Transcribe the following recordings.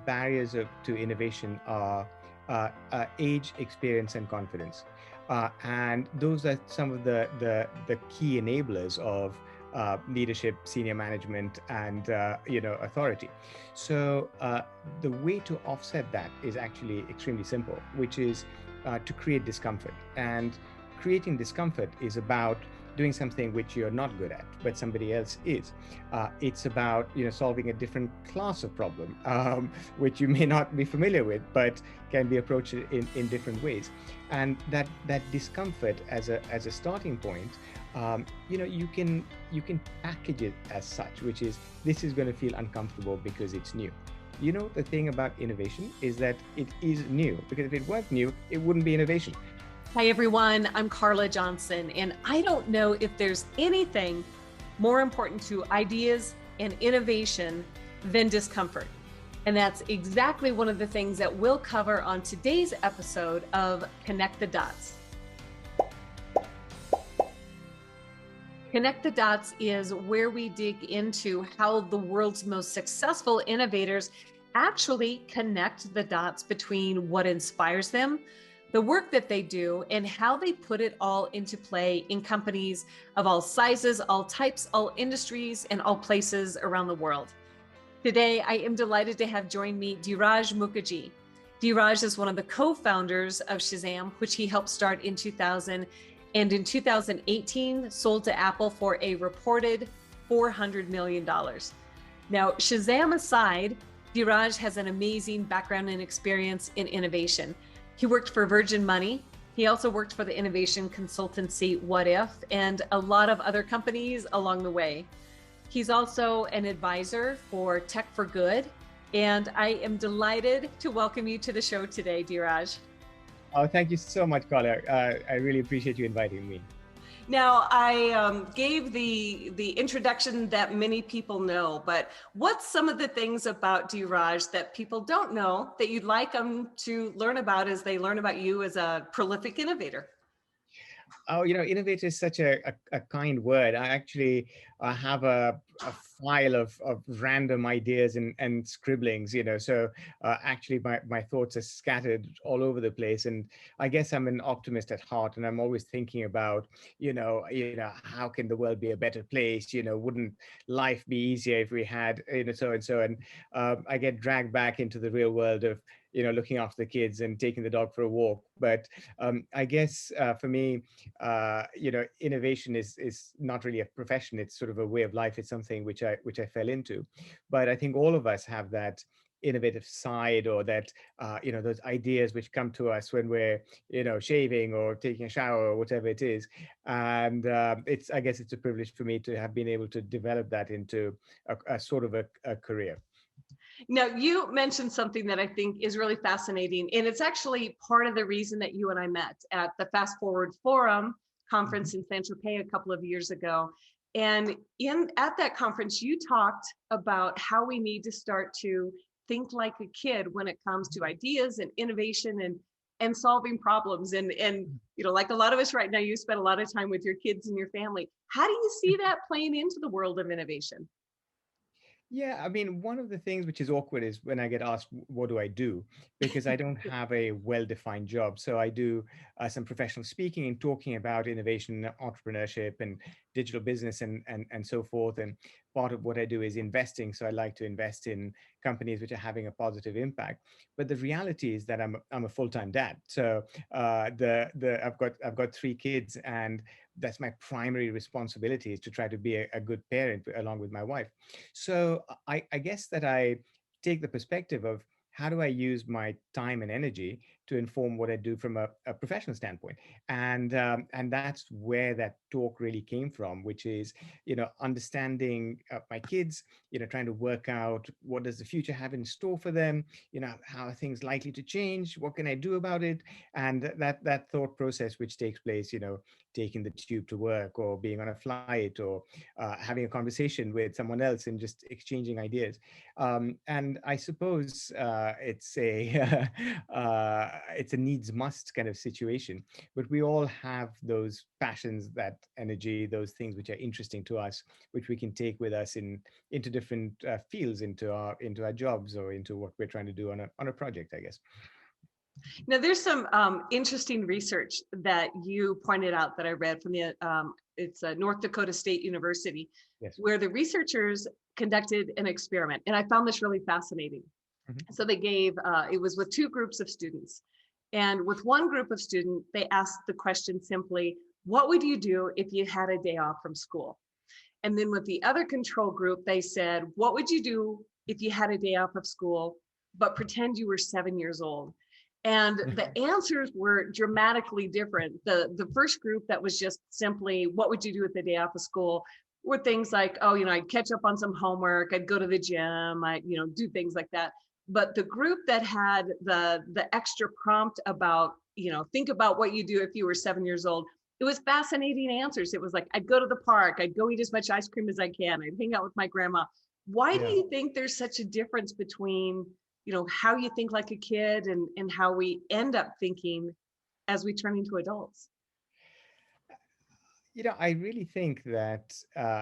barriers to innovation are age, experience, and confidence. And those are some of the key enablers of leadership, senior management, and authority. So the way to offset that is actually extremely simple, which is to create discomfort. And creating discomfort is about doing something which you're not good at, but somebody else is. It's about solving a different class of problem, which you may not be familiar with, but can be approached in different ways. And that discomfort as a starting point, you can package it as such, which is this is going to feel uncomfortable because it's new. The thing about innovation is that it is new, because if it weren't new, it wouldn't be innovation. Hi, everyone. I'm Carla Johnson, and I don't know if there's anything more important to ideas and innovation than discomfort. And that's exactly one of the things that we'll cover on today's episode of Connect the Dots. Connect the Dots is where we dig into how the world's most successful innovators actually connect the dots between what inspires them, the work that they do, and how they put it all into play in companies of all sizes, all types, all industries, and all places around the world. Today, I am delighted to have join me Dhiraj Mukherjee. Dhiraj is one of the co-founders of Shazam, which he helped start in 2000, and in 2018 sold to Apple for a reported $400 million. Now, Shazam aside, Dhiraj has an amazing background and experience in innovation. He worked for Virgin Money. He also worked for the innovation consultancy What If and a lot of other companies along the way. He's also an advisor for Tech for Good. And I am delighted to welcome you to the show today, Dhiraj. Oh, thank you so much, Carla. I really appreciate you inviting me. Now, I gave the introduction that many people know, but what's some of the things about Dhiraj that people don't know that you'd like them to learn about as they learn about you as a prolific innovator? Oh, innovator is such a kind word. I actually have a file of random ideas and scribblings, so actually my thoughts are scattered all over the place. And I guess I'm an optimist at heart, and I'm always thinking about, how can the world be a better place? Wouldn't life be easier if we had, so and so. And I get dragged back into the real world of, looking after the kids and taking the dog for a walk. But I guess for me, innovation is not really a profession. It's sort of a way of life. It's something which I fell into. But I think all of us have that innovative side, or that those ideas which come to us when we're shaving or taking a shower or whatever it is. And I guess it's a privilege for me to have been able to develop that into a sort of a career. Now, you mentioned something that I think is really fascinating, and it's actually part of the reason that you and I met at the Fast Forward Forum conference in Saint-Tropez a couple of years ago. And at that conference, you talked about how we need to start to think like a kid when it comes to ideas and innovation and solving problems. And like a lot of us right now, you spend a lot of time with your kids and your family. How do you see that playing into the world of innovation? Yeah, I mean, one of the things which is awkward is when I get asked, what do I do? Because I don't have a well-defined job. So I do some professional speaking and talking about innovation, entrepreneurship, and digital business, and so forth. And part of what I do is investing. So I like to invest in companies which are having a positive impact. But the reality is that I'm a full-time dad. So I've got three kids, and that's my primary responsibility, is to try to be a good parent along with my wife. So I guess that I take the perspective of how do I use my time and energy to inform what I do from a professional standpoint, and that's where that talk really came from, which is understanding my kids, trying to work out what does the future have in store for them, how are things likely to change, what can I do about it, and that thought process which takes place, taking the tube to work, or being on a flight, or having a conversation with someone else and just exchanging ideas. And I suppose it's a it's a needs must kind of situation, but we all have those passions, that energy, those things which are interesting to us, which we can take with us into different fields, into our jobs, or into what we're trying to do on a project, I guess. Now, there's some interesting research that you pointed out that I read from the it's North Dakota State University, Yes. where the researchers conducted an experiment, and I found this really fascinating. Hmm. So they gave it was with two groups of students, and with one group of students, they asked the question simply, "What would you do if you had a day off from school?" And then with the other control group, they said, "What would you do if you had a day off of school, but pretend you were 7 years old?" And the answers were dramatically different. The first group that was just simply, "What would you do with the day off of school?" were things like, "Oh, I'd catch up on some homework, I'd go to the gym, I, do things like that." But the group that had the extra prompt about, think about what you do if you were 7 years old, it was fascinating answers. It was like, "I'd go to the park, I'd go eat as much ice cream as I can, I'd hang out with my grandma." Why do Yeah. you think there's such a difference between, how you think like a kid and how we end up thinking as we turn into adults? I really think that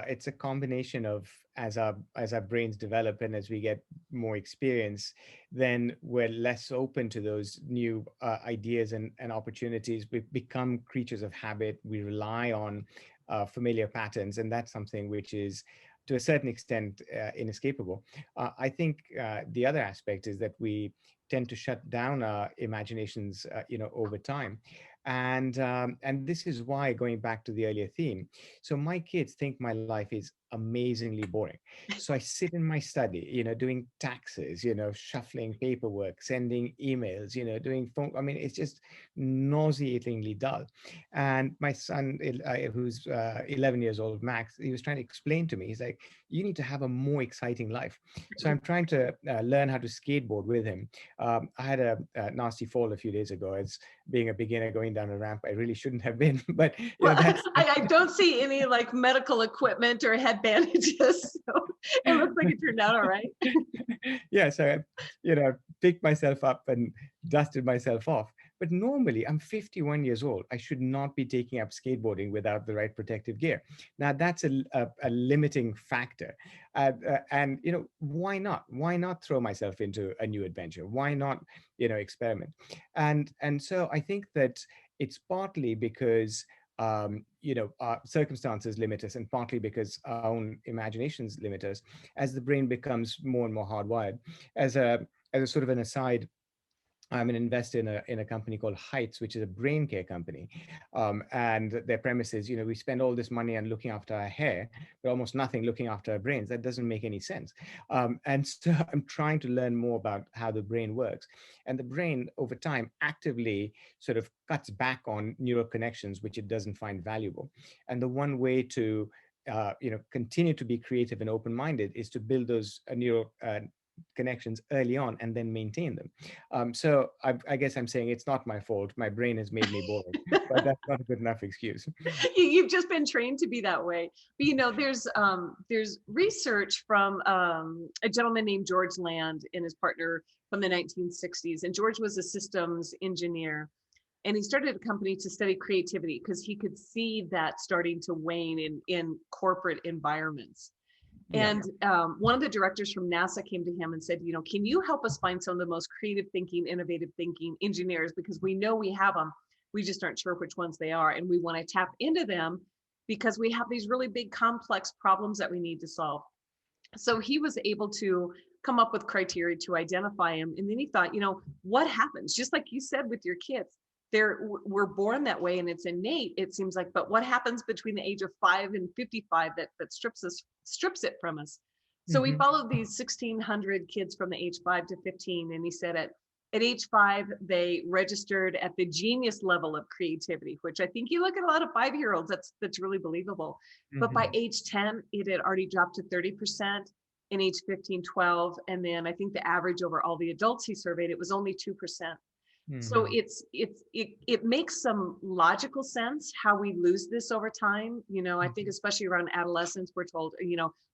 it's a combination of, as our brains develop and as we get more experience, then we're less open to those new ideas and opportunities. We become creatures of habit. We rely on familiar patterns, and that's something which is, to a certain extent, inescapable. I think the other aspect is that we tend to shut down our imaginations, over time. And this is why, going back to the earlier theme, so my kids think my life is amazingly boring. So I sit in my study, doing taxes, shuffling paperwork, sending emails, doing phone. I mean, it's just nauseatingly dull. And my son, who's 11 years old, Max, he was trying to explain to me, he's like, "You need to have a more exciting life." So I'm trying to learn how to skateboard with him. I had a nasty fall a few days ago. As being a beginner going down a ramp, I really shouldn't have been, but Well, that's I don't see any like medical equipment or head bandages. So it looks like it turned out all right. yeah. So I, picked myself up and dusted myself off. But normally, I'm 51 years old. I should not be taking up skateboarding without the right protective gear. Now, that's a limiting factor. And why not? Why not throw myself into a new adventure? Why not, experiment? And so I think that it's partly because our circumstances limit us, and partly because our own imaginations limit us, as the brain becomes more and more hardwired. As a sort of an aside, I'm an investor in a company called Heights, which is a brain care company. And their premise is, we spend all this money on looking after our hair, but almost nothing looking after our brains. That doesn't make any sense. And so I'm trying to learn more about how the brain works. And the brain, over time, actively sort of cuts back on neural connections, which it doesn't find valuable. And the one way to continue to be creative and open-minded is to build those neural connections early on and then maintain them. So I guess I'm saying it's not my fault. My brain has made me boring, but that's not a good enough excuse. You've just been trained to be that way. But there's research from a gentleman named George Land and his partner from the 1960s. And George was a systems engineer. And he started a company to study creativity because he could see that starting to wane in corporate environments. Yeah. And one of the directors from NASA came to him and said, "Can you help us find some of the most creative thinking, innovative thinking engineers? Because we know we have them. We just aren't sure which ones they are. And we want to tap into them because we have these really big, complex problems that we need to solve." So he was able to come up with criteria to identify them. And then he thought, what happens? Just like you said with your kids, we're born that way and it's innate, it seems like. But what happens between the age of 5 and 55 that strips it from us? So we Hmm. followed these 1,600 kids from the age 5 to 15, and he said at age 5 they registered at the genius level of creativity, which I think you look at a lot of 5-year-olds, that's really believable. But by Hmm. age 10 it had already dropped to 30%. In age 15, 12, and then I think the average over all the adults he surveyed, it was only 2%. So Hmm. it makes some logical sense how we lose this over time. I think Hmm. especially around adolescence, we're told,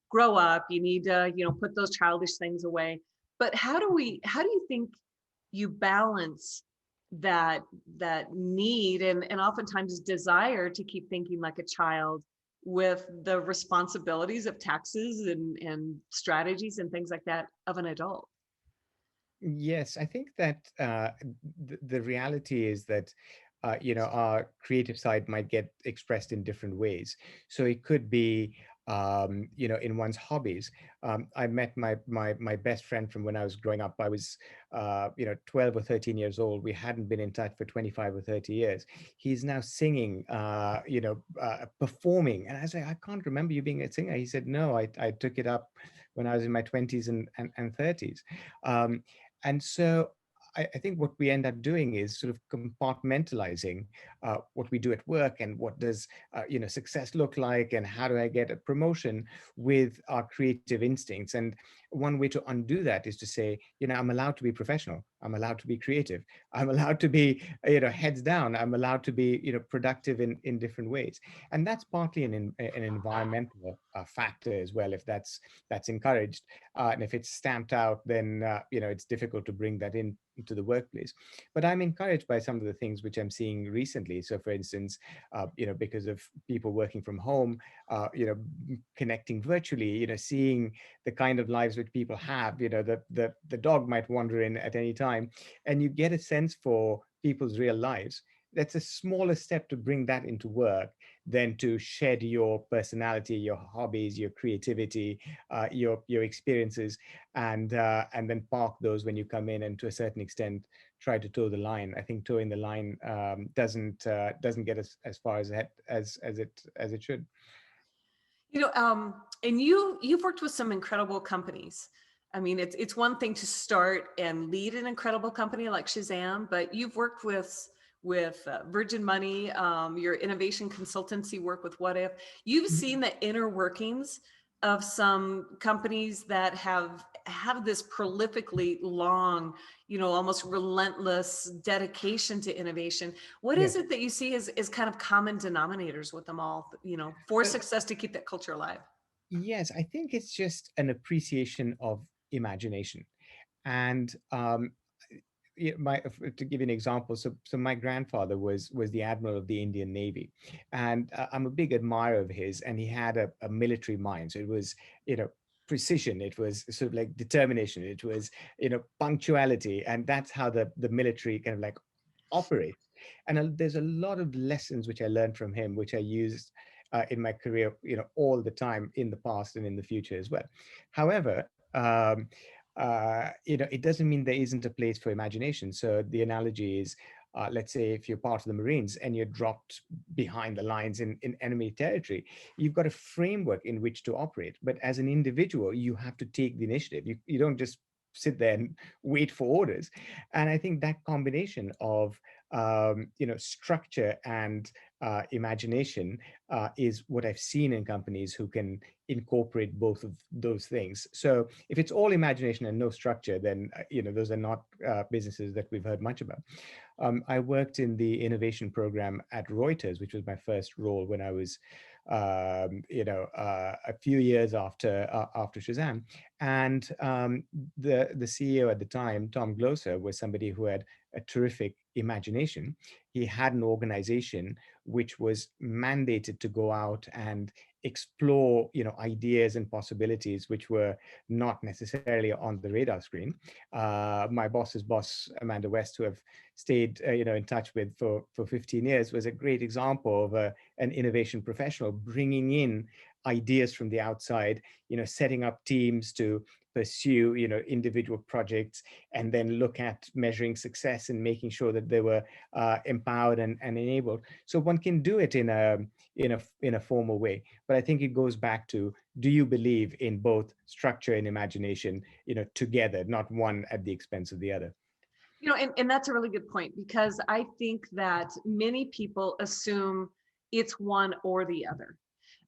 grow up, you need to, put those childish things away. But how do you think you balance that that need and oftentimes desire to keep thinking like a child with the responsibilities of taxes and strategies and things like that of an adult. Yes, I think that the reality is that our creative side might get expressed in different ways. So it could be in one's hobbies. I met my best friend from when I was growing up. I was 12 or 13 years old. We hadn't been in touch for 25 or 30 years. He's now singing, performing, and I was like, I can't remember you being a singer. He said, no, I took it up when I was in my 20s and 30s. And so I think what we end up doing is sort of compartmentalizing what we do at work and what does success look like and how do I get a promotion with our creative instincts. And one way to undo that is to say, I'm allowed to be professional. I'm allowed to be creative. I'm allowed to be, heads down. I'm allowed to be, productive in different ways. And that's partly an environmental factor as well. If that's encouraged, and if it's stamped out, then it's difficult to bring that into the workplace. But I'm encouraged by some of the things which I'm seeing recently. So, for instance, because of people working from home, connecting virtually, seeing the kind of lives which people have. The dog might wander in at any time, and you get a sense for people's real lives. That's a smaller step to bring that into work than to shed your personality, your hobbies, your creativity, your experiences, and then park those when you come in, and to a certain extent try to toe the line. I think towing the line doesn't get as far as it should. And you've worked with some incredible companies. I mean, it's one thing to start and lead an incredible company like Shazam, but you've worked with Virgin Money, your innovation consultancy work with What If. You've seen the inner workings of some companies that have this prolifically long, almost relentless dedication to innovation. What Yeah. is it that you see as kind of common denominators with them all, for success to keep that culture alive? Yes, I think it's just an appreciation of imagination. And to give you an example, so my grandfather was the admiral of the Indian Navy, and I'm a big admirer of his. And he had a military mind. So it was precision. It was sort of like determination. It was punctuality, and that's how the military kind of like operates. And there's a lot of lessons which I learned from him, which I used in my career, all the time in the past and in the future as well. However, it doesn't mean there isn't a place for imagination. So the analogy is, let's say if you're part of the Marines and you're dropped behind the lines in enemy territory, you've got a framework in which to operate. But as an individual, you have to take the initiative. You don't just sit there and wait for orders. And I think that combination of structure and imagination is what I've seen in companies who can incorporate both of those things. So if it's all imagination and no structure, then those are not businesses that we've heard much about. I worked in the innovation program at Reuters, which was my first role when I was, a few years after Shazam. And the CEO at the time, Tom Gloser, was somebody who had a terrific imagination. He had an organization which was mandated to go out and explore ideas and possibilities which were not necessarily on the radar screen. My boss's boss, Amanda West, who have stayed in touch with for 15 years, was a great example of an innovation professional bringing in ideas from the outside, setting up teams to pursue individual projects, and then look at measuring success and making sure that they were empowered and enabled. So one can do it in a formal way, but I think it goes back to, do you believe in both structure and imagination together, not one at the expense of the other? And that's a really good point, because I think that many people assume it's one or the other.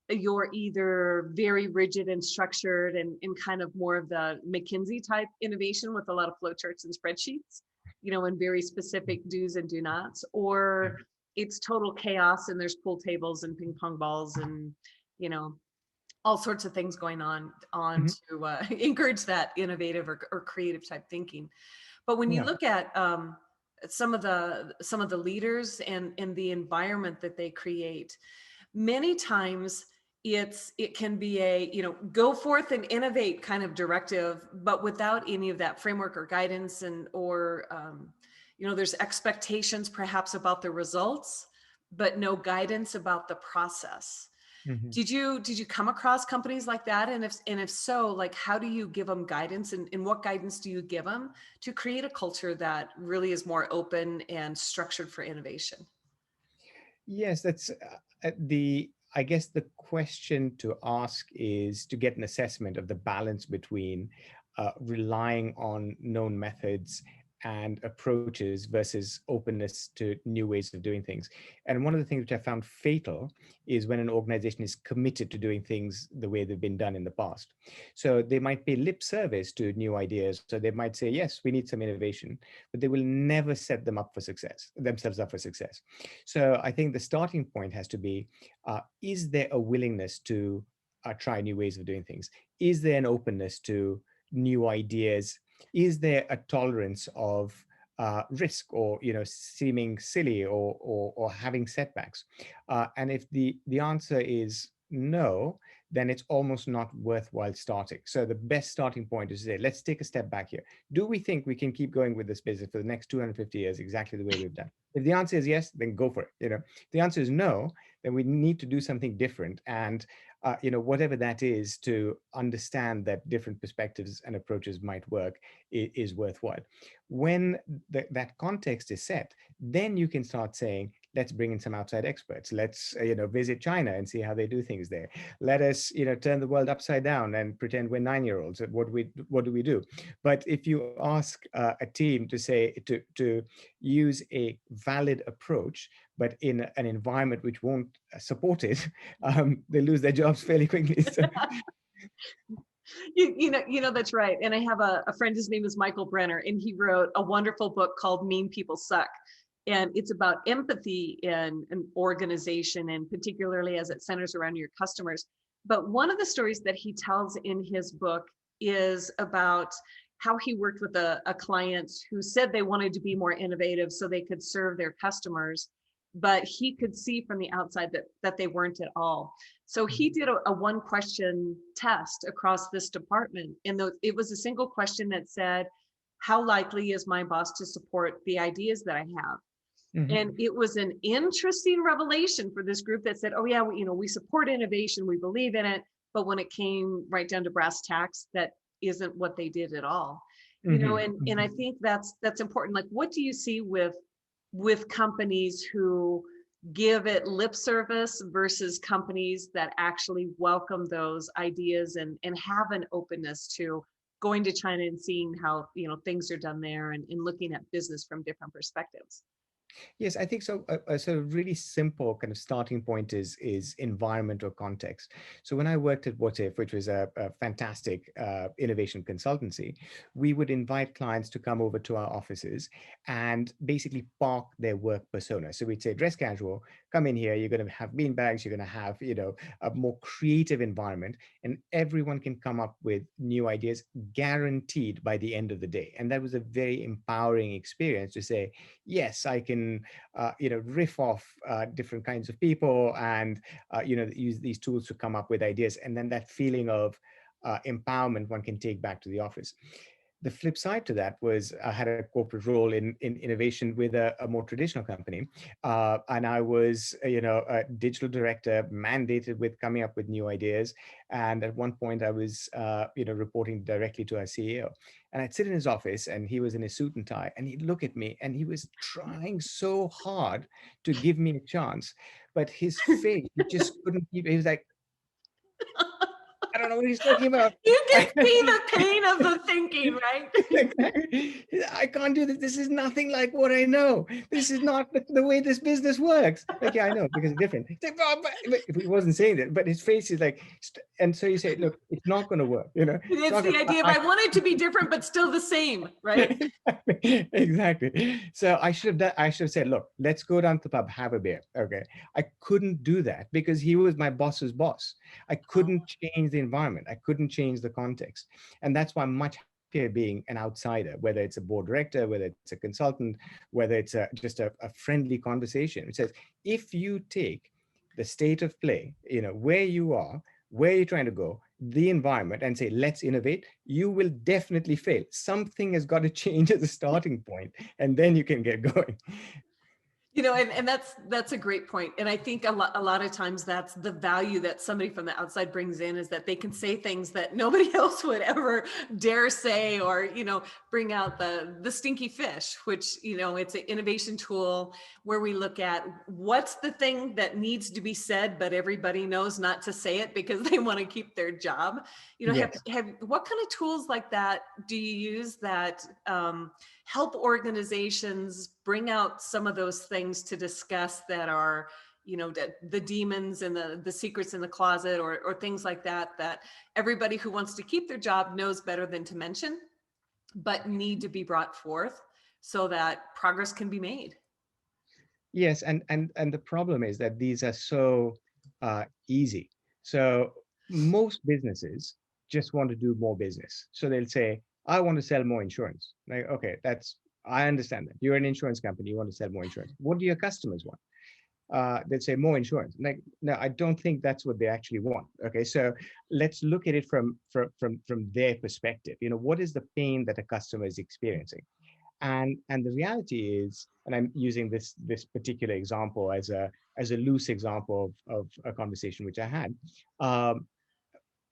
You're either very rigid and structured and kind of more of the McKinsey type innovation with a lot of flowcharts and spreadsheets, and very specific do's and do nots, or it's total chaos and there's pool tables and ping pong balls and, all sorts of things going on Mhm. to encourage that innovative or creative type thinking. But when you Yeah. look at some of the leaders and the environment that they create. Many times it can be a, go forth and innovate kind of directive, but without any of that framework or guidance, and or there's expectations perhaps about the results, but no guidance about the process. Mhm. Did you come across companies like that? And if so, like, how do you give them guidance, and what guidance do you give them to create a culture that really is more open and structured for innovation? Yes, that's I guess the question to ask is to get an assessment of the balance between relying on known methods and approaches versus openness to new ways of doing things. And one of the things which I found fatal is when an organization is committed to doing things the way they've been done in the past. So they might pay lip service to new ideas. So they might say, yes, we need some innovation, but they will never set themselves up for success. So I think the starting point has to be, is there a willingness to try new ways of doing things? Is there an openness to new ideas? Is there a tolerance of risk, or seeming silly, or having setbacks? And if the answer is no, then it's almost not worthwhile starting. So the best starting point is to say, let's take a step back here. Do we think we can keep going with this business for the next 250 years exactly the way we've done? If the answer is yes, then go for it. If the answer is no, then we need to do something different. And whatever that is, to understand that different perspectives and approaches might work is worthwhile. When that context is set, then you can start saying, let's bring in some outside experts. Let's visit China and see how they do things there. Let us turn the world upside down and pretend we're 9-year-olds. What do we do? But if you ask a team to say to use a valid approach, but in an environment which won't support it, they lose their jobs fairly quickly. So. That's right. And I have a friend, his name is Michael Brenner, and he wrote a wonderful book called Mean People Suck. And it's about empathy in an organization, and particularly as it centers around your customers. But one of the stories that he tells in his book is about how he worked with a client who said they wanted to be more innovative so they could serve their customers, but he could see from the outside that they weren't at all. So he did a one question test across this department. And it was a single question that said, how likely is my boss to support the ideas that I have? Mhm. And it was an interesting revelation for this group that said, oh yeah, we support innovation, we believe in it. But when it came right down to brass tacks, that isn't what they did at all. Mhm. And I think that's important. Like, what do you see with companies who give it lip service versus companies that actually welcome those ideas and have an openness to going to China and seeing how things are done there, and looking at business from different perspectives? Yes, I think so. So a really simple kind of starting point is environment or context. So when I worked at What If, which was a fantastic innovation consultancy, we would invite clients to come over to our offices and basically park their work persona. So we'd say, dress casual, come in here. You're going to have bean bags. You're going to have a more creative environment, and everyone can come up with new ideas, guaranteed by the end of the day. And that was a very empowering experience to say, yes, I can, riff off different kinds of people, and, use these tools to come up with ideas. And then that feeling of empowerment one can take back to the office. The flip side to that was I had a corporate role in innovation with a more traditional company, and I was, a digital director mandated with coming up with new ideas. And at one point, I was, reporting directly to our CEO, and I'd sit in his office, and he was in his suit and tie, and he'd look at me, and he was trying so hard to give me a chance, but his face, he just couldn't keep. He was like, I don't know what he's talking about. You can see the pain of the thinking, right? Exactly. I can't do this. This is nothing like what I know. This is not the way this business works. Like, yeah, I know, because it's different. It's like, but if he wasn't saying that, but his face is like, and so you say, look, it's not going to work. It's It's not the going idea of, I want it to be different, but still the same, right? Exactly. So I should have said, look, let's go down to the pub, have a beer. Okay. I couldn't do that because he was my boss's boss. I couldn't change the environment. I couldn't change the context. And that's why I'm much fear being an outsider, whether it's a board director, whether it's a consultant, whether it's just a friendly conversation. It says, if you take the state of play, where you are, where you're trying to go, the environment, and say, let's innovate, you will definitely fail. Something has got to change at the starting point, and then you can get going. And that's a great point. And I think a lot of times that's the value that somebody from the outside brings in, is that they can say things that nobody else would ever dare say, or, bring out the stinky fish, which, it's an innovation tool where we look at what's the thing that needs to be said, but everybody knows not to say it because they want to keep their job. Yes. What kind of tools like that do you use that help organizations bring out some of those things to discuss that are, the demons and the secrets in the closet, or things like that everybody who wants to keep their job knows better than to mention, but need to be brought forth so that progress can be made? Yes, and the problem is that these are so easy. So most businesses just want to do more business. So they'll say, I want to sell more insurance. Like, okay, I understand that. You're an insurance company, you want to sell more insurance. What do your customers want? They'd say more insurance. Like, no, I don't think that's what they actually want. Okay, so let's look at it from their perspective. What is the pain that a customer is experiencing? And the reality is, and I'm using this particular example as a loose example of a conversation which I had.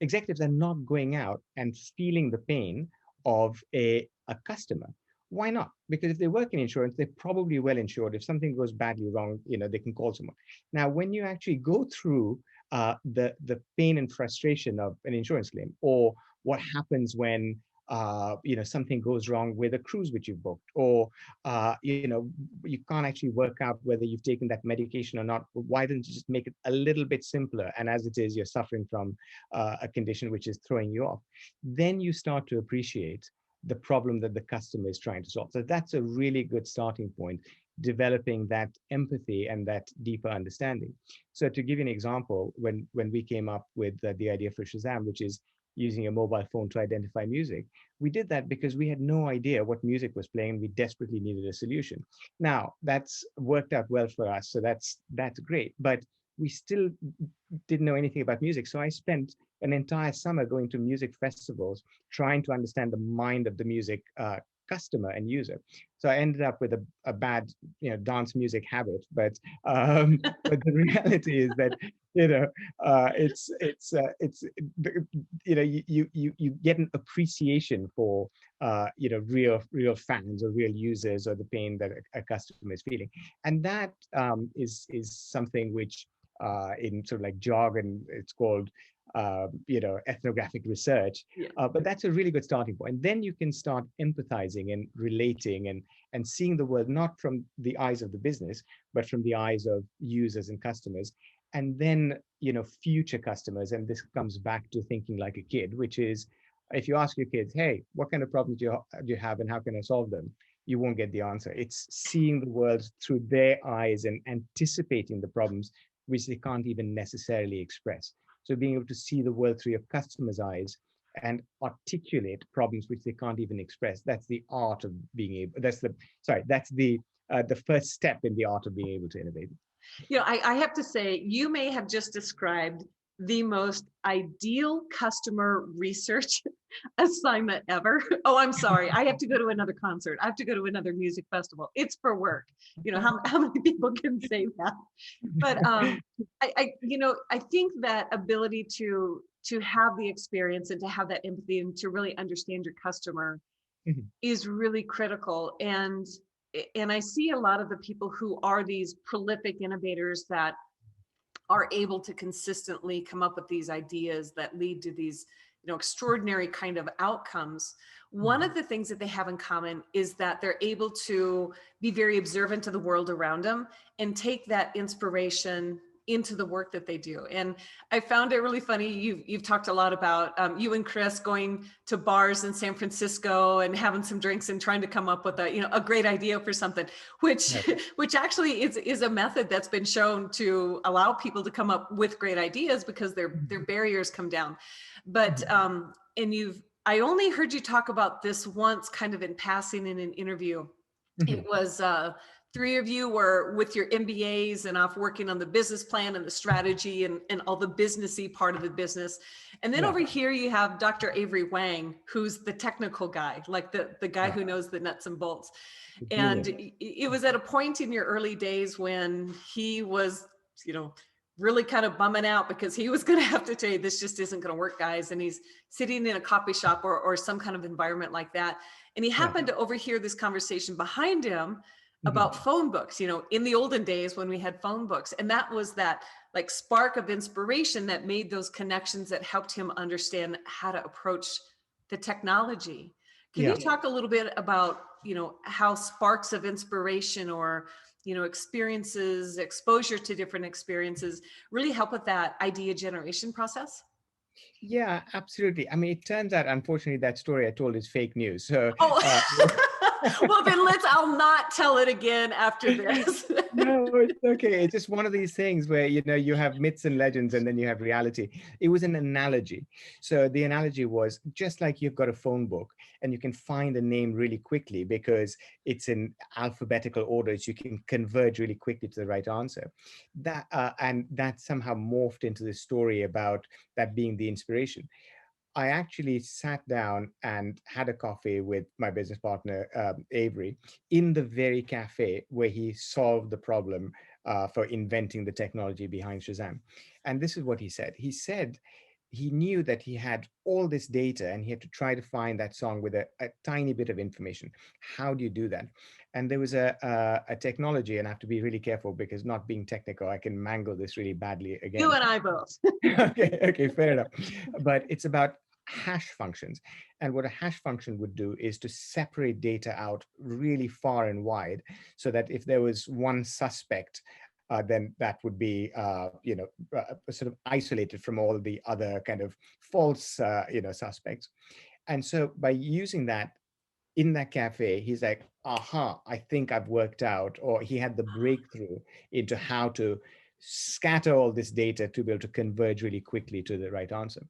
Executives are not going out and feeling the pain of a customer. Why not? Because if they work in insurance, they're probably well insured. If something goes badly wrong, they can call someone. Now, when you actually go through the pain and frustration of an insurance claim, or what happens when something goes wrong with a cruise which you've booked, or you can't actually work out whether you've taken that medication or not. Why don't you just make it a little bit simpler? And as it is, you're suffering from a condition which is throwing you off. Then you start to appreciate the problem that the customer is trying to solve. So that's a really good starting point, developing that empathy and that deeper understanding. So to give you an example, when we came up with the idea for Shazam, which is using a mobile phone to identify music, we did that because we had no idea what music was playing. We desperately needed a solution. Now, that's worked out well for us, so that's great. But we still didn't know anything about music. So I spent an entire summer going to music festivals, trying to understand the mind of the music customer and user. So I ended up with a bad, dance music habit. But the reality is that you get an appreciation for real fans or real users, or the pain that a customer is feeling, and that is something which in sort of like jargon it's called ethnographic research. Yeah. But that's a really good starting point. And then you can start empathizing and relating and seeing the world not from the eyes of the business, but from the eyes of users and customers. And then, future customers, and this comes back to thinking like a kid, which is, if you ask your kids, hey, what kind of problems do you have and how can I solve them? You won't get the answer. It's seeing the world through their eyes and anticipating the problems which they can't even necessarily express. So being able to see the world through your customer's eyes and articulate problems which they can't even express, that's the art of being able, that's the first step in the art of being able to innovate. I have to say, you may have just described the most ideal customer research assignment ever. Oh, I'm sorry. I have to go to another concert. I have to go to another music festival. It's for work. How many people can say that? But I think that ability to have the experience and to have that empathy and to really understand your customer is really critical. And I see a lot of the people who are these prolific innovators that are able to consistently come up with these ideas that lead to these extraordinary kind of outcomes. One of the things that they have in common is that they're able to be very observant of the world around them and take that inspiration into the work that they do. And I found it really funny. You've talked a lot about you and Chris going to bars in San Francisco and having some drinks and trying to come up with a great idea for something, which actually is a method that's been shown to allow people to come up with great ideas because their barriers come down. But and I only heard you talk about this once, kind of in passing in an interview. It Mhm. was three of you were with your MBAs and off working on the business plan and the strategy and all the businessy part of the business. And then Yeah. over here you have Dr. Avery Wang, who's the technical guy, like the guy Yeah. who knows the nuts and bolts. And Brilliant. it was at a point in your early days when he was, you know, really kind of bumming out because he was going to have to tell you this just isn't going to work, guys. And he's sitting in a coffee shop or some kind of environment like that. And he Yeah. happened to overhear this conversation behind him Mhm. about phone books, in the olden days when we had phone books. And that was that like spark of inspiration that made those connections that helped him understand how to approach the technology. Can you Yeah. talk a little bit about, how sparks of inspiration or, experiences, exposure to different experiences really help with that idea generation process? Yeah, absolutely. I mean, it turns out, unfortunately, that story I told is fake news. So, Oh, uh, well, then I'll not tell it again after this. no, it's okay. It's just one of these things where, you have myths and legends and then you have reality. It was an analogy. So the analogy was just like you've got a phone book and you can find a name really quickly because it's in alphabetical order, so you can converge really quickly to the right answer. And that somehow morphed into the story about that being the inspiration. I actually sat down and had a coffee with my business partner, Avery, in the very cafe where he solved the problem for inventing the technology behind Shazam. And this is what he said. He said he knew that he had all this data and he had to try to find that song with a tiny bit of information. How do you do that? And there was a technology, and I have to be really careful because not being technical, I can mangle this really badly You again. and I both. Okay, fair enough. But it's about hash functions. And what a hash function would do is to separate data out really far and wide so that if there was one suspect, then that would be, sort of isolated from all the other kind of false, suspects. And so by using that in that cafe, he's like, aha, I think I've worked out, or he had the breakthrough into how to scatter all this data to be able to converge really quickly to the right answer.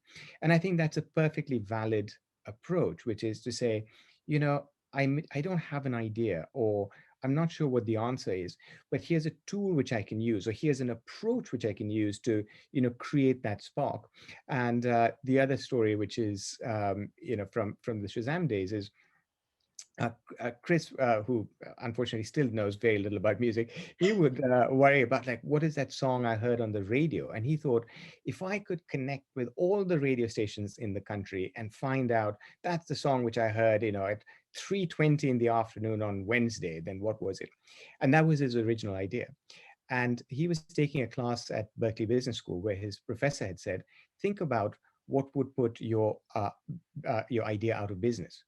And I think that's a perfectly valid approach, which is to say, I don't have an idea, or I'm not sure what the answer is, but here's a tool which I can use, or here's an approach which I can use to, create that spark. And the other story, which is, from the Shazam days, is Chris, who unfortunately still knows very little about music, he would worry about like, what is that song I heard on the radio? And he thought, if I could connect with all the radio stations in the country and find out that's the song which I heard, at 3:20 in the afternoon on Wednesday, then what was it? And that was his original idea. And he was taking a class at Berkeley Business School where his professor had said, think about what would put your idea out of business.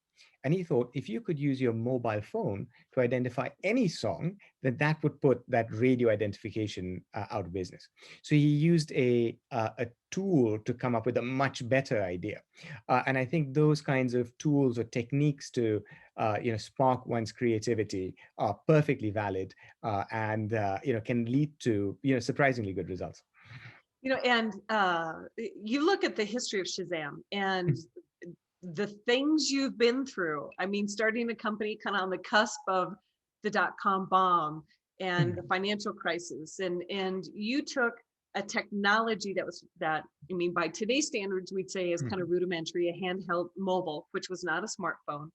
And he thought if you could use your mobile phone to identify any song, then that would put that radio identification out of business. So he used a tool to come up with a much better idea. And I think those kinds of tools or techniques to spark one's creativity are perfectly valid and can lead to surprisingly good results. And you look at the history of Shazam and the things you've been through. I mean, starting a company kind of on the cusp of the dot-com bomb and the financial crisis, and you took a technology I mean, by today's standards, we'd say is kind of rudimentary, a handheld mobile, which was not a smartphone.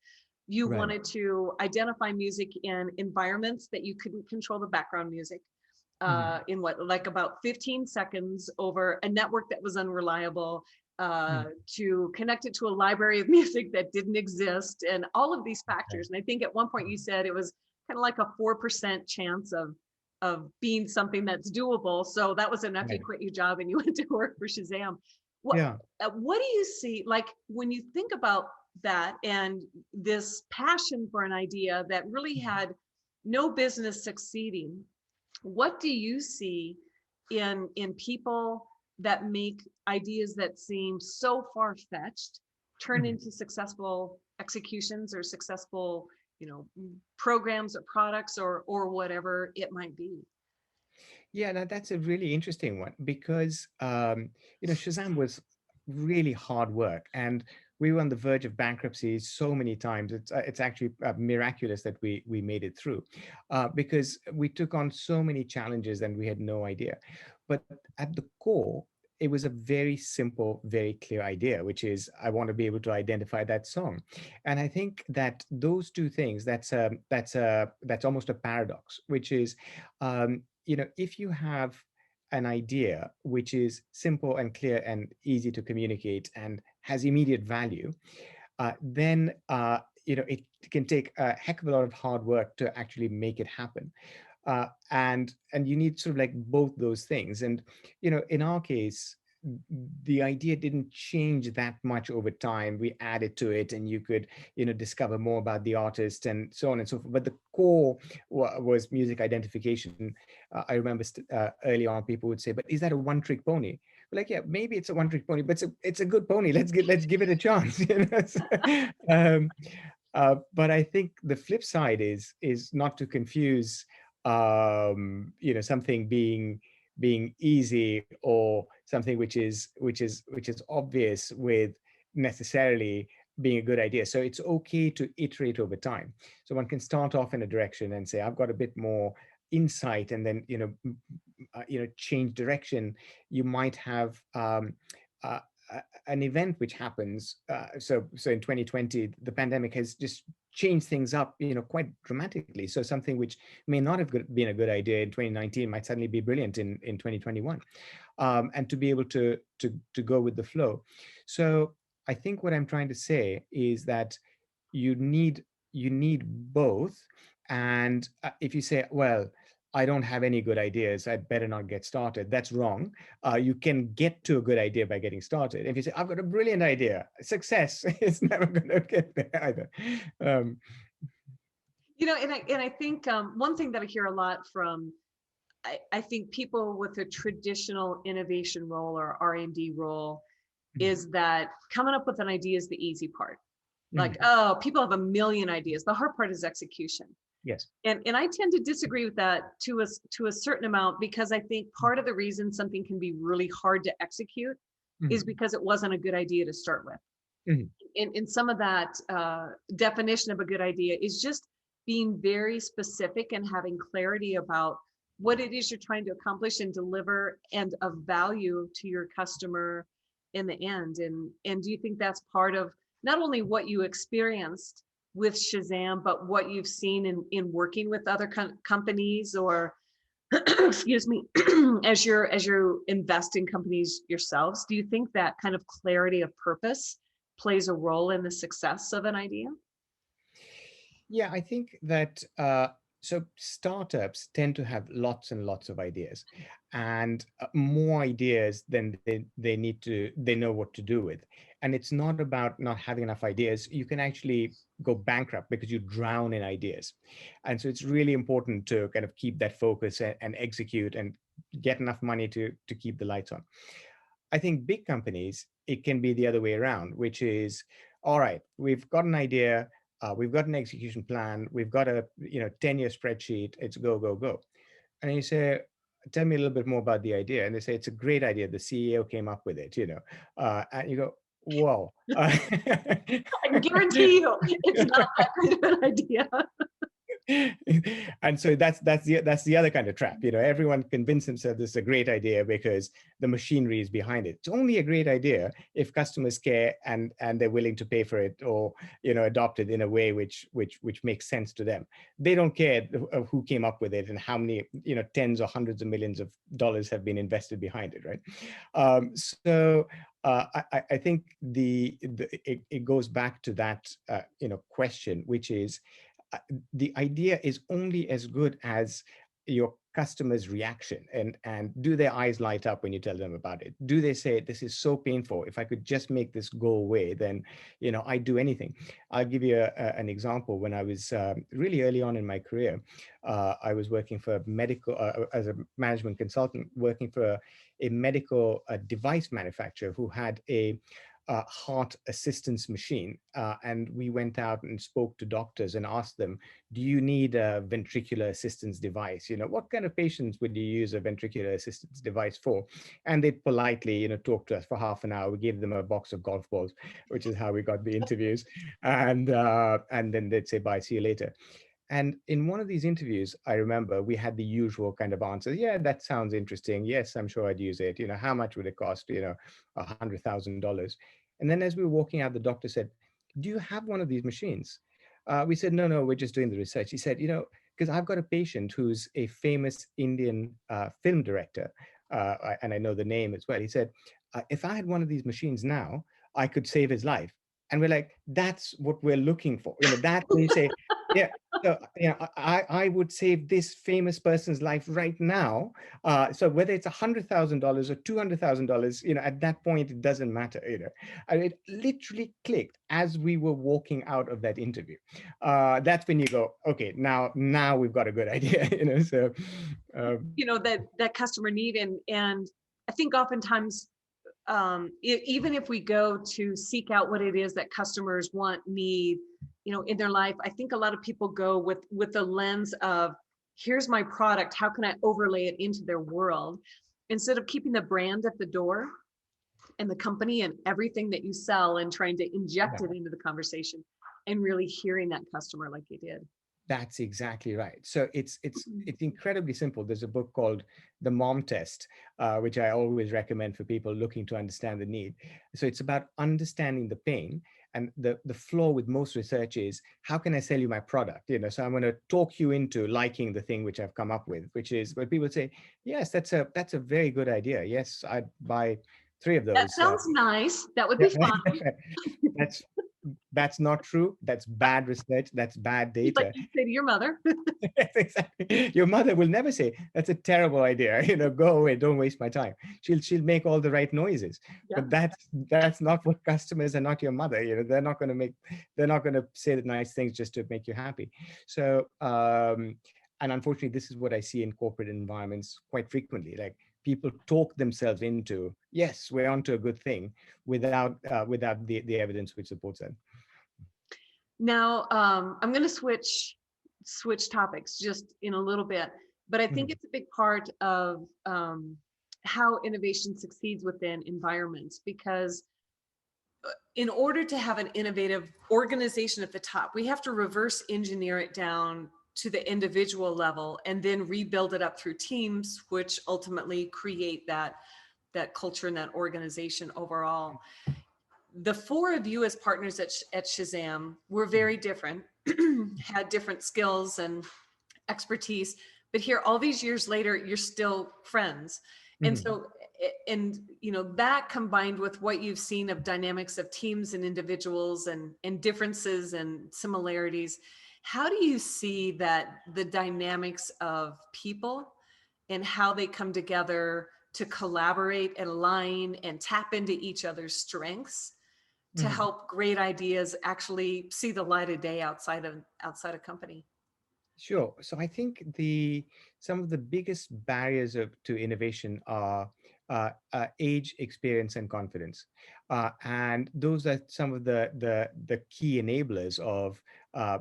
You Right. wanted to identify music in environments that you couldn't control the background music Mhm. in what, like about 15 seconds over a network that was unreliable, Mhm. to connect it to a library of music that didn't exist, and all of these Right. factors. And I think at one point you said it was kind of like a 4% chance of being something that's doable. So that was enough. You Right. quit your job and you went to work for Shazam. What Yeah. what do you see, like when you think about that and this passion for an idea that really had no business succeeding? What do you see in people that make ideas that seem so far-fetched turn Mhm. into successful executions or successful, programs or products or whatever it might be? Yeah, now that's a really interesting one because Shazam was really hard work, and we were on the verge of bankruptcy so many times. It's actually miraculous that we made it through, because we took on so many challenges and we had no idea. But at the core, it was a very simple, very clear idea, which is I want to be able to identify that song. And I think that those two things, that's almost a paradox, which is, if you have an idea which is simple and clear and easy to communicate and has immediate value, then it can take a heck of a lot of hard work to actually make it happen. And you need sort of like both those things. And in our case, the idea didn't change that much over time. We added to it, and you could discover more about the artist and so on and so forth. But the core was music identification. I remember early on people would say, but is that a one-trick pony? We're like, yeah, maybe it's a one-trick pony, but it's a good pony. Let's give it a chance. But I think the flip side is not to confuse something being easy or something which is obvious with necessarily being a good idea. So it's okay to iterate over time. So one can start off in a direction and say, I've got a bit more insight, and then change direction. You might have uh, an event which happens. So in 2020, the pandemic has just changed things up, quite dramatically. So something which may not have been a good idea in 2019 might suddenly be brilliant in 2021, and to be able to go with the flow. So I think what I'm trying to say is that you need both. And if you say, well, I don't have any good ideas, I better not get started, that's wrong. You can get to a good idea by getting started. If you say, I've got a brilliant idea, success is never going to get there either. um, And I think one thing that I hear a lot from, I think people with a traditional innovation role or R&D role, is that coming up with an idea is the easy part. Like, oh, people have a million ideas. The hard part is execution. yes. And I tend to disagree with that to a certain amount, because I think part of the reason something can be really hard to execute is because it wasn't a good idea to start with. And some of that definition of a good idea is just being very specific and having clarity about what it is you're trying to accomplish and deliver, and of value to your customer in the end. And do you think that's part of not only what you experienced with Shazam, but what you've seen in working with other companies, or excuse me, as you invest in companies yourselves? Do you think that kind of clarity of purpose plays a role in the success of an idea? Yeah, I think that so startups tend to have lots and lots of ideas, and more ideas than they know what to do with. And it's not about not having enough ideas. You can actually go bankrupt because you drown in ideas. And so it's really important to kind of keep that focus and execute and get enough money to keep the lights on. I think big companies, it can be the other way around, which is, all right, we've got an idea, we've got an execution plan, we've got a 10-year spreadsheet, it's go, go, go. And you say, tell me a little bit more about the idea. And they say, it's a great idea. The CEO came up with it, and you go, whoa. I can guarantee you it's not that kind of an idea. And so that's the other kind of trap. Everyone convinces themselves this is a great idea because the machinery is behind it. It's only a great idea if customers care and they're willing to pay for it, or adopt it in a way which makes sense to them. They don't care of who came up with it and how many tens or hundreds of millions of dollars have been invested behind it, right? So I think it goes back to that question, which is, the idea is only as good as your customer's reaction, and do their eyes light up when you tell them about it? Do they say, this is so painful, if I could just make this go away, then I'd do anything. I'll give you an example. When I was really early on in my career, I was working for medical as a management consultant, working for a medical device manufacturer who had a heart assistance machine. And we went out and spoke to doctors and asked them, do you need a ventricular assistance device? What kind of patients would you use a ventricular assistance device for? And they'd politely, talk to us for half an hour. We gave them a box of golf balls, which is how we got the interviews. And then they'd say, bye, see you later. And in one of these interviews, I remember we had the usual kind of answers. Yeah, that sounds interesting. Yes, I'm sure I'd use it. How much would it cost? $100,000. And then as we were walking out, the doctor said, do you have one of these machines? We said, no, no, we're just doing the research. He said, because I've got a patient who's a famous Indian film director, and I know the name as well. He said, if I had one of these machines now, I could save his life. And we're like, that's what we're looking for. That's when you say, yeah, so I would save this famous person's life right now. So whether it's $100,000 or $200,000, at that point it doesn't matter. And it literally clicked as we were walking out of that interview. That's when you go, okay, now we've got a good idea. So that customer need, and I think oftentimes even if we go to seek out what it is that customers want, need, in their life, I think a lot of people go with the lens of, here's my product, how can I overlay it into their world, instead of keeping the brand at the door and the company and everything that you sell and trying to inject it into the conversation and really hearing that customer like you did. That's exactly right. So it's incredibly simple. There's a book called The Mom Test, which I always recommend for people looking to understand the need. So it's about understanding the pain. And the flaw with most research is, how can I sell you my product? So I'm going to talk you into liking the thing which I've come up with, which is where people say, yes, that's a very good idea. Yes, I'd buy 3 of That those. sounds nice. That would be fun. That's that's not true. That's bad research. That's bad data. Like you say to your mother. Yes, exactly. Your mother will never say, that's a terrible idea. Go away. Don't waste my time. She'll make all the right noises. Yeah. But that's not what customers are, not your mother. They're not going to say the nice things just to make you happy. So, and unfortunately, this is what I see in corporate environments quite frequently. Like, people talk themselves into, yes, we're onto a good thing, without the evidence which supports that. Now, I'm going to switch topics just in a little bit, but I think it's a big part of how innovation succeeds within environments, because in order to have an innovative organization at the top, we have to reverse engineer it down to the individual level and then rebuild it up through teams, which ultimately create that culture and that organization overall. The 4 of you as partners at Shazam were very different, had different skills and expertise, but here all these years later, you're still friends. And so, and that combined with what you've seen of dynamics of teams and individuals and differences and similarities, how do you see that the dynamics of people and how they come together to collaborate and align and tap into each other's strengths to help great ideas actually see the light of day outside a company? Sure. So I think some of the biggest barriers to innovation are age, experience, and confidence, and those are some of the key enablers of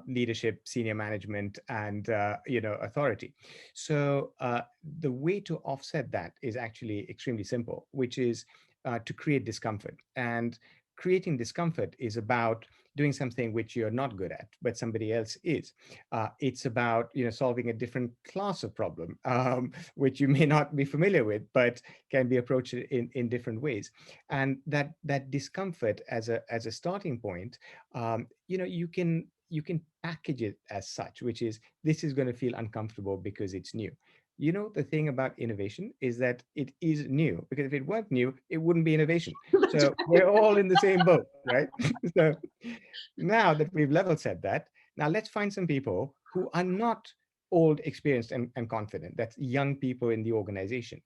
leadership, senior management, and authority. So the way to offset that is actually extremely simple, which is to create discomfort. And creating discomfort is about doing something which you're not good at, but somebody else is. It's about solving a different class of problem, which you may not be familiar with, but can be approached in different ways. And that discomfort as a starting point, you can package it as such, which is, this is going to feel uncomfortable because it's new. The thing about innovation is that it is new, because if it weren't new, it wouldn't be innovation. So we're all in the same boat, right? So now that we've level set that, now let's find some people who are not old, experienced, and confident. That's young people in the organization.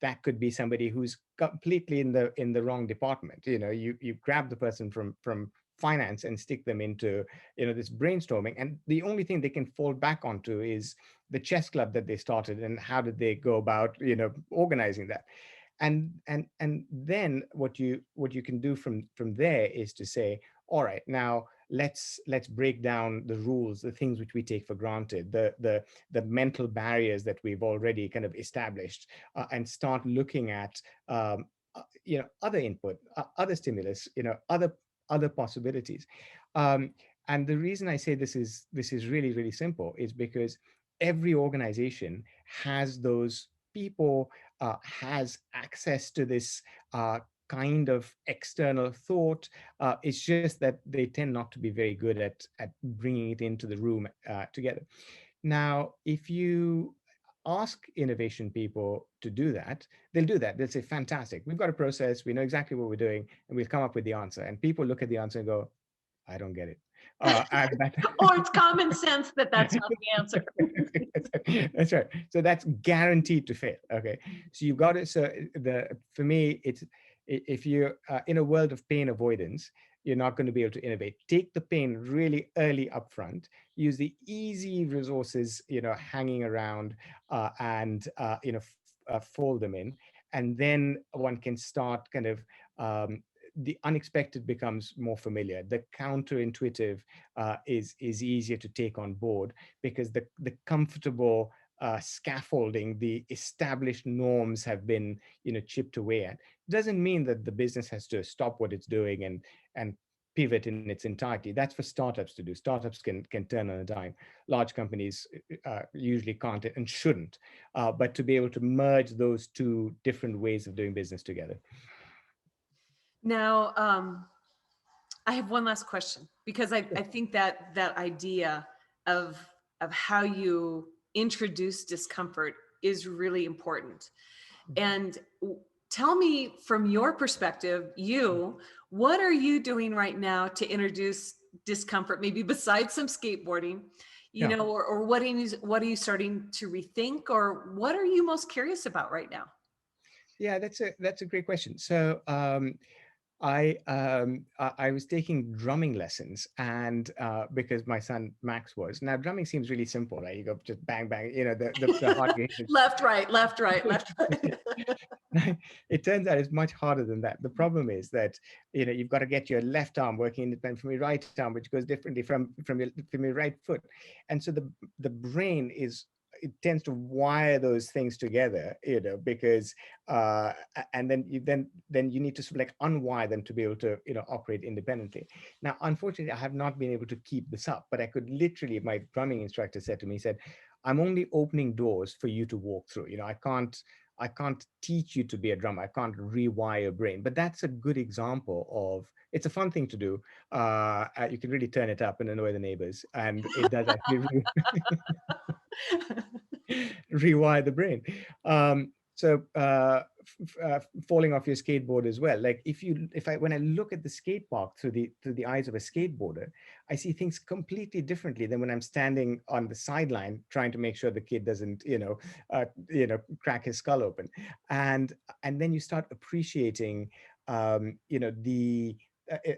That could be somebody who's completely in the wrong department. You grab the person from finance and stick them into this brainstorming, and the only thing they can fall back onto is the chess club that they started, and how did they go about organizing that. And then what you can do from there is to say, all right, now let's break down the rules, the things which we take for granted, the mental barriers that we've already kind of established, and start looking at other input, other stimulus, other possibilities. um, and the reason I say this is really really simple is because every organization has those people, has access to this kind of external thought. It's just that they tend not to be very good at bringing it into the room together. Now, if you ask innovation people to do that, they'll do that. They'll say, fantastic, we've got a process, we know exactly what we're doing, and we'll come up with the answer. And people look at the answer and go, I don't get it. And that, Or it's common sense that that's not the answer. that's right. So that's guaranteed to fail. Okay. So you've got it. So for me, it's if you're in a world of pain avoidance, you're not going to be able to innovate. Take the pain really early upfront. Use the easy resources, hanging around, and fold them in, and then one can start kind of the unexpected becomes more familiar. The counterintuitive is easier to take on board because the comfortable scaffolding, the established norms have been chipped away at. Doesn't mean that the business has to stop what it's doing and pivot in its entirety. That's for startups to do. Startups can turn on a dime. Large companies usually can't and shouldn't. But to be able to merge those two different ways of doing business together. Now, I have one last question because I think that that idea of how you introduce discomfort is really important. And tell me from your perspective, what are you doing right now to introduce discomfort, maybe besides some skateboarding, Yeah. or what are you starting to rethink, or what are you most curious about right now? Yeah, that's a great question. So I was taking drumming lessons, and because my son Max was. Now drumming seems really simple, right? You go just bang bang, the heart rate is. Left, right, left, right, left, right. It turns out it's much harder than that. The problem is that you've got to get your left arm working independent from your right arm, which goes differently from your right foot, and so the brain it tends to wire those things together, because and then you need to sort of like unwire them to be able to operate independently. Now, unfortunately, I have not been able to keep this up, but I could literally. My drumming instructor said to me, he said, "I'm only opening doors for you to walk through. I can't teach you to be a drummer. I can't rewire your brain." But that's a good example of, it's a fun thing to do. You can really turn it up and annoy the neighbors, and it does actually rewire the brain. So falling off your skateboard as well. Like when I look at the skate park through the eyes of a skateboarder, I see things completely differently than when I'm standing on the sideline trying to make sure the kid doesn't, crack his skull open. And then you start appreciating, the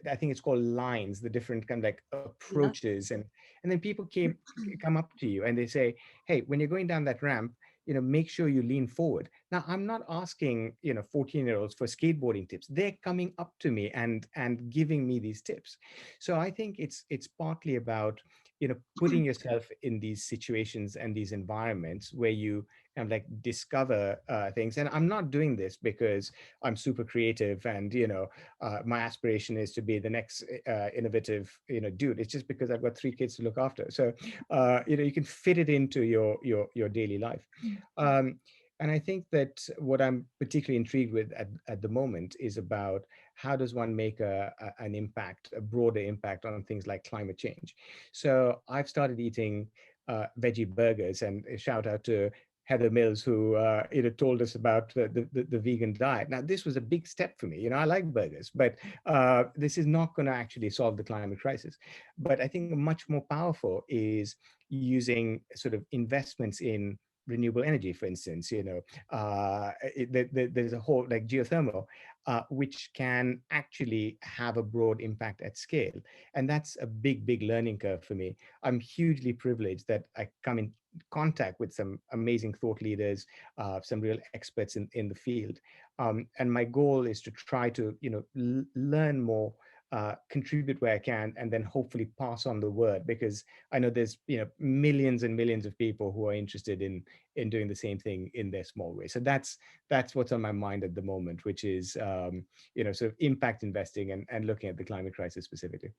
I think it's called lines, the different kind of like Yeah. approaches, and then people come up to you and they say, hey, when you're going down that ramp, make sure you lean forward. Now, I'm not asking 14-year-olds for skateboarding tips. They're coming up to me and giving me these tips. So I think it's partly about putting yourself in these situations and these environments where you kind of like discover things. And I'm not doing this because I'm super creative and my aspiration is to be the next innovative dude. It's just because I've got 3 kids to look after. So you can fit it into your daily life. um, and I think that what I'm particularly intrigued with at the moment is about how does one make an impact, a broader impact on things like climate change. So I've started eating veggie burgers, and a shout out to Heather Mills, who told us about the vegan diet. Now, this was a big step for me. I like burgers, but this is not going to actually solve the climate crisis. But I think much more powerful is using sort of investments in renewable energy, for instance, there's a whole like geothermal, which can actually have a broad impact at scale. And that's a big learning curve for me. I'm hugely privileged that I come in contact with some amazing thought leaders, some real experts in the field. And my goal is to try to, learn more, contribute where I can, and then hopefully pass on the word, because I know there's millions and millions of people who are interested in doing the same thing in their small way. So that's what's on my mind at the moment, which is sort of impact investing and looking at the climate crisis specifically.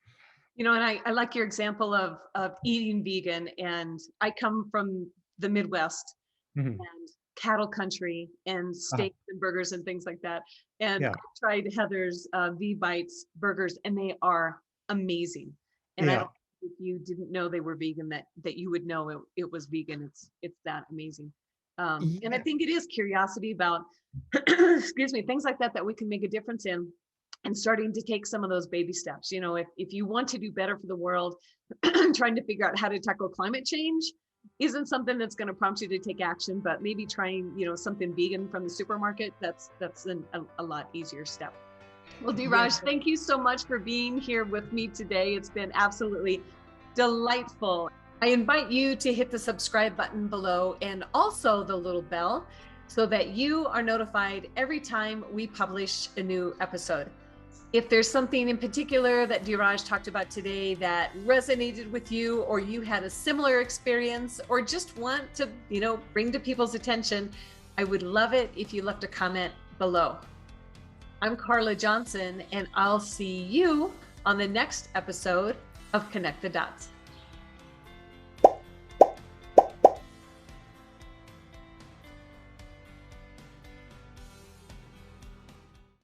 And I like your example of eating vegan, and I come from the Midwest Mhm. and cattle country and Uh, steaks and burgers and things like that. And yeah, I tried Heather's V-Bites burgers, and they are amazing. And I yeah, don't think if you didn't know they were vegan, that you would know it was vegan. It's that amazing. And I yeah. think it is curiosity about, excuse me, things like that we can make a difference in, and starting to take some of those baby steps. If you want to do better for the world, trying to figure out how to tackle climate change isn't something that's going to prompt you to take action, but maybe trying, something vegan from the supermarket, that's a lot easier step. Well, Yeah. Dhiraj, thank you so much for being here with me today. It's been absolutely delightful. I invite you to hit the subscribe button below and also the little bell so that you are notified every time we publish a new episode. If there's something in particular that Dhiraj talked about today that resonated with you, or you had a similar experience, or just want to, bring to people's attention, I would love it if you left a comment below. I'm Carla Johnson, and I'll see you on the next episode of Connect the Dots.